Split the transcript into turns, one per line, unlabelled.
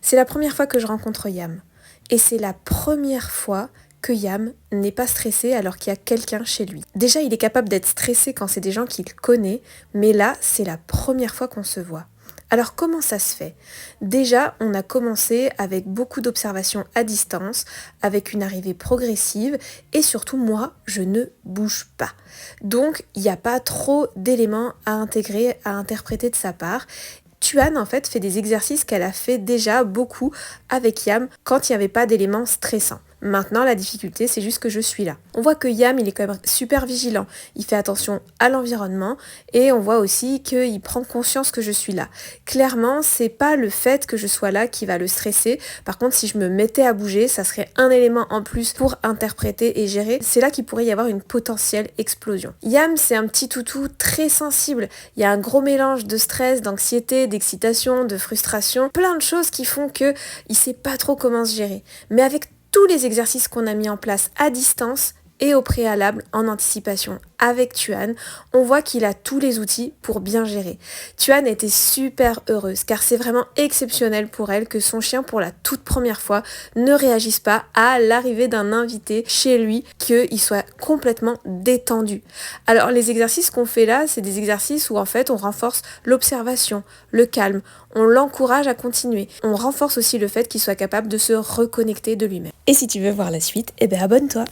C'est la première fois que je rencontre Yam. Et c'est la première fois que Yam n'est pas stressé alors qu'il y a quelqu'un chez lui. Déjà, il est capable d'être stressé quand c'est des gens qu'il connaît, mais là, c'est la première fois qu'on se voit. Alors comment ça se fait? Déjà, on a commencé avec beaucoup d'observations à distance, avec une arrivée progressive, et surtout moi, je ne bouge pas. Donc, il n'y a pas trop d'éléments à intégrer, à interpréter de sa part. Tuan en fait fait des exercices qu'elle a fait déjà beaucoup avec Yam quand il n'y avait pas d'éléments stressants. Maintenant, la difficulté, c'est juste que je suis là. On voit que Yam, il est quand même super vigilant. Il fait attention à l'environnement et on voit aussi qu'il prend conscience que je suis là. Clairement, c'est pas le fait que je sois là qui va le stresser. Par contre, si je me mettais à bouger, ça serait un élément en plus pour interpréter et gérer. C'est là qu'il pourrait y avoir une potentielle explosion. Yam, c'est un petit toutou très sensible. Il y a un gros mélange de stress, d'anxiété, d'excitation, de frustration. Plein de choses qui font qu'il sait pas trop comment se gérer. Mais avec tous les exercices qu'on a mis en place à distance et au préalable en anticipation avec Tuan, on voit qu'il a tous les outils pour bien gérer. Tuan était super heureuse car c'est vraiment exceptionnel pour elle que son chien pour la toute première fois ne réagisse pas à l'arrivée d'un invité chez lui, qu'il soit complètement détendu. Alors les exercices qu'on fait là, c'est des exercices où en fait on renforce l'observation, le calme, on l'encourage à continuer. On renforce aussi le fait qu'il soit capable de se reconnecter de lui-même. Et si tu veux voir la suite, abonne-toi.